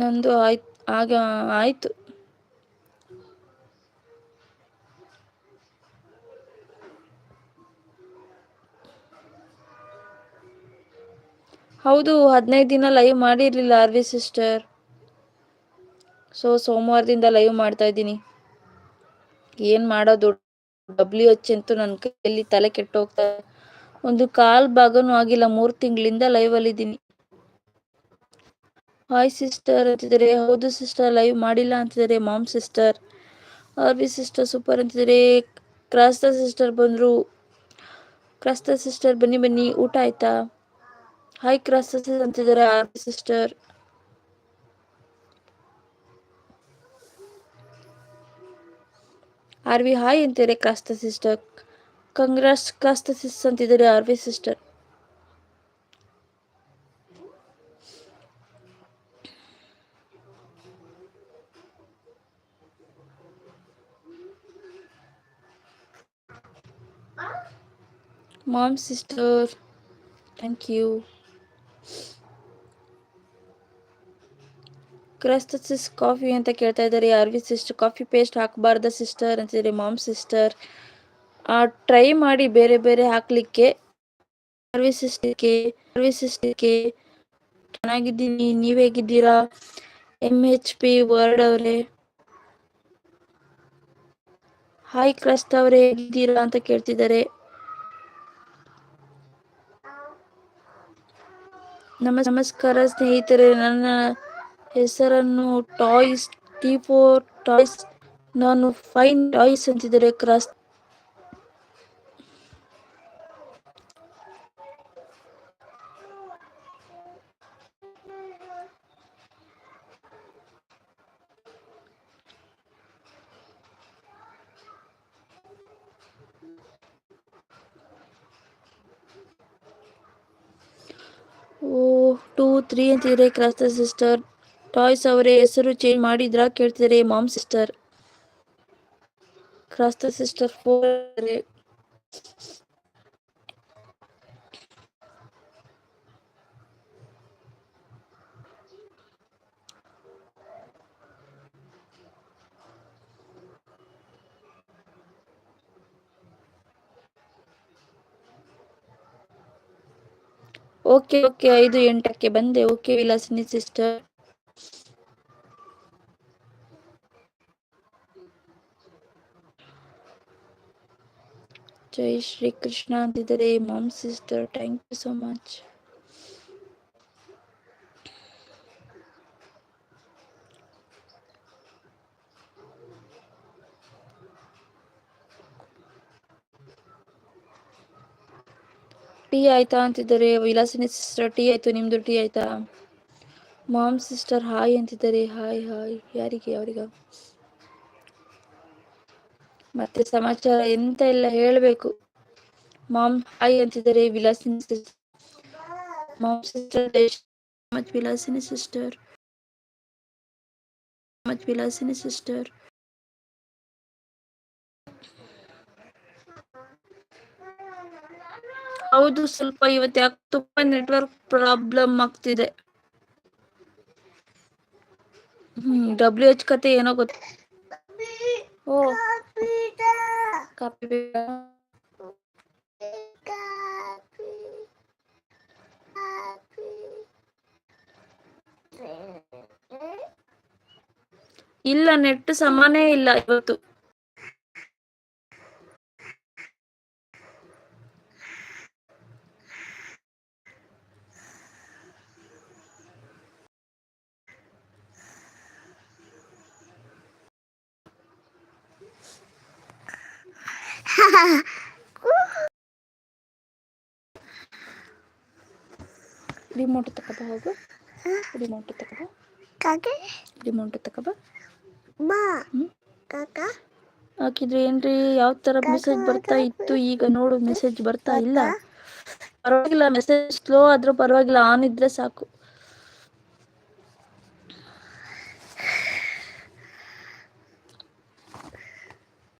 ನಂದು ಆಯ್ತು, ಆಗ ಆಯಿತು. ಹೌದು, 15 ದಿನ ಲೈವ್ ಮಾಡಿರಲಿಲ್ಲ ಆರ್ವಿ ಸಿಸ್ಟರ್. ಸೋಮವಾರದಿಂದ ಲೈವ್ ಮಾಡ್ತಾ ಇದ್ದೀನಿ. ಏನು ಮಾಡೋದು, WH ಅಂತೂ ನನ್ನ ಕೈಯಲ್ಲಿ ತಲೆ ಕೆಟ್ಟೋಗ್ತಾ, ಒಂದು ಕಾಲ್ ಭಾಗನೂ ಆಗಿಲ್ಲ. 3 ತಿಂಗಳಿಂದ ಲೈವಲ್ಲಿ ಇದ್ದೀನಿ. ಹಾಯ್ ಸಿಸ್ಟರ್ ಅಂತಿದ್ದಾರೆ. ಹೌದು ಸಿಸ್ಟರ್, ಲೈವ್ ಮಾಡಿಲ್ಲ ಅಂತಿದ್ದಾರೆ ma'am sister. Aarvi sister super ಅಂತಿದ್ದಾರೆ. ಕ್ರಾಸ್ತಾ ಸಿಸ್ಟರ್ ಬಂದರು. ಕ್ರಾಸ್ತಾ ಸಿಸ್ಟರ್ ಬನ್ನಿ, ಊಟ ಆಯ್ತಾ? ಹಾಯ್ ಕ್ರಾಸ್ತಾ ಸಿಸ್ಟರ್ ಅಂತಿದ್ದಾರೆ ಆರ್ವಿ ಸಿಸ್ಟರ್. ಆರ್ವಿ ಹಾಯ್ ಅಂತಿದ್ದಾರೆ Crasta sister. Congrats Crasta sister ಅಂತಿದ್ದಾರೆ Aarvi sister. Ma'am sister thank you. Crasta sis coffee ಅಂತ ಕೇಳ್ತಾ ಇದ್ದಾರೆ ಆರ್ವಿ ಸಿಸ್ಟರ್. ಕಾಫಿ ಪೇಸ್ಟ್ ಹಾಕಬಾರ್ದ ಸಿಸ್ಟರ್ ಅಂತಿದ್ದಾರೆ ಮಾಮ್ ಸಿಸ್ಟರ್. ಟ್ರೈ ಮಾಡಿ ಬೇರೆ ಬೇರೆ ಹಾಕ್ಲಿಕ್ಕೆ. ಆರ್ವಿ ಸಿಸ್ಟರ್ಗೆ ಚೆನ್ನಾಗಿದ್ದೀನಿ, ನೀವ್ ಹೇಗಿದ್ದೀರಾ? MHP ವರ್ಡ್ ಅವರೇ ಹಾಯ್ ಕ್ರಾಸ್ತಾ ಅವರೇ ಹೇಗಿದ್ದೀರಾ ಅಂತ ಕೇಳ್ತಿದ್ದಾರೆ. ನಮಸ್ಕಾರ ಸ್ನೇಹಿತರೆ, ನನ್ನ ಹೆಸರನ್ನು T4 ಟಾಯ್ಸ್, ನಾನು ಫೈನ್ ಟಾಯ್ಸ್ ಅಂತಿದ್ದಾರೆ ಕ್ರಾಸ್. ಓ 2 3 ಅಂತಿದ್ದಾರೆ ಕ್ರಾಸ್ತಾ ಸಿಸ್ಟರ್. ಟಾಯ್ಸ್ ಅವರೇ ಹೆಸರು ಚೇಂಜ್ ಮಾಡಿದ್ರಾ ಕೇಳ್ತಿದ್ದಾರೆ mom sister. Crasta sister 4. Okay 5-8ಕ್ಕೆ ಬಂದೆ. Okay Vilasini sister. ಜೈ ಶ್ರೀ ಕೃಷ್ಣ ಅಂತಿದ್ದಾರೆ ma'am sister. Thank you so much. Tea ಆಯ್ತಾ ಅಂತಿದ್ದಾರೆ ವಿಲಾಸಿನಿ ಸಿಸ್ಟರ್. ಟೀ ಆಯ್ತು, ನಿಮ್ದು ಟೀ ಆಯ್ತಾ? ಮಾಮ್ ಸಿಸ್ಟರ್ ಹಾಯ್ ಅಂತಿದ್ದಾರೆ. ಹಾಯ್ ಯಾರಿಗೆ? ಅವರಿಗ? ಮತ್ತೆ ಸಮಾಚಾರ ಎಂತ ಎಲ್ಲ ಹೇಳಬೇಕು. ಮಾಮ್ ಹಾಯ್ ಅಂತಿದ್ದಾರೆ Vilasini sister. Ma'am sister Vilasini sister. ಹೌದು, ಸ್ವಲ್ಪ ಇವತ್ತು ಯಾಕೆ ತುಂಬಾ ನೆಟ್ವರ್ಕ್ ಪ್ರಾಬ್ಲಮ್ ಆಗ್ತಿದೆ. WH ಕತೆ ಏನೋ ಗೊತ್ತ. ಓ ಕಾಪಿ ಇಲ್ಲ, ನೆಟ್ ಸಮಾನೇ ಇಲ್ಲ ಇವತ್ತು. ರಿಮೋಟ್ ತಕಬ ಹೋಗು. ರಿಮೋಟ್ ತಕಬ. ಹಾಕಿದ್ರೆ ಏನ್ರಿ? ಯಾವ ತರ ಮೆಸೇಜ್ ಬರ್ತಾ ಇತ್ತು, ಈಗ ನೋಡು ಮೆಸೇಜ್ ಬರ್ತಾ ಇಲ್ಲ. ಪರವಾಗಿಲ್ಲ, ಮೆಸೇಜ್ ಸ್ಲೋ ಆದ್ರೂ ಪರವಾಗಿಲ್ಲ, ಆನ್ ಇದ್ರೆ ಸಾಕು.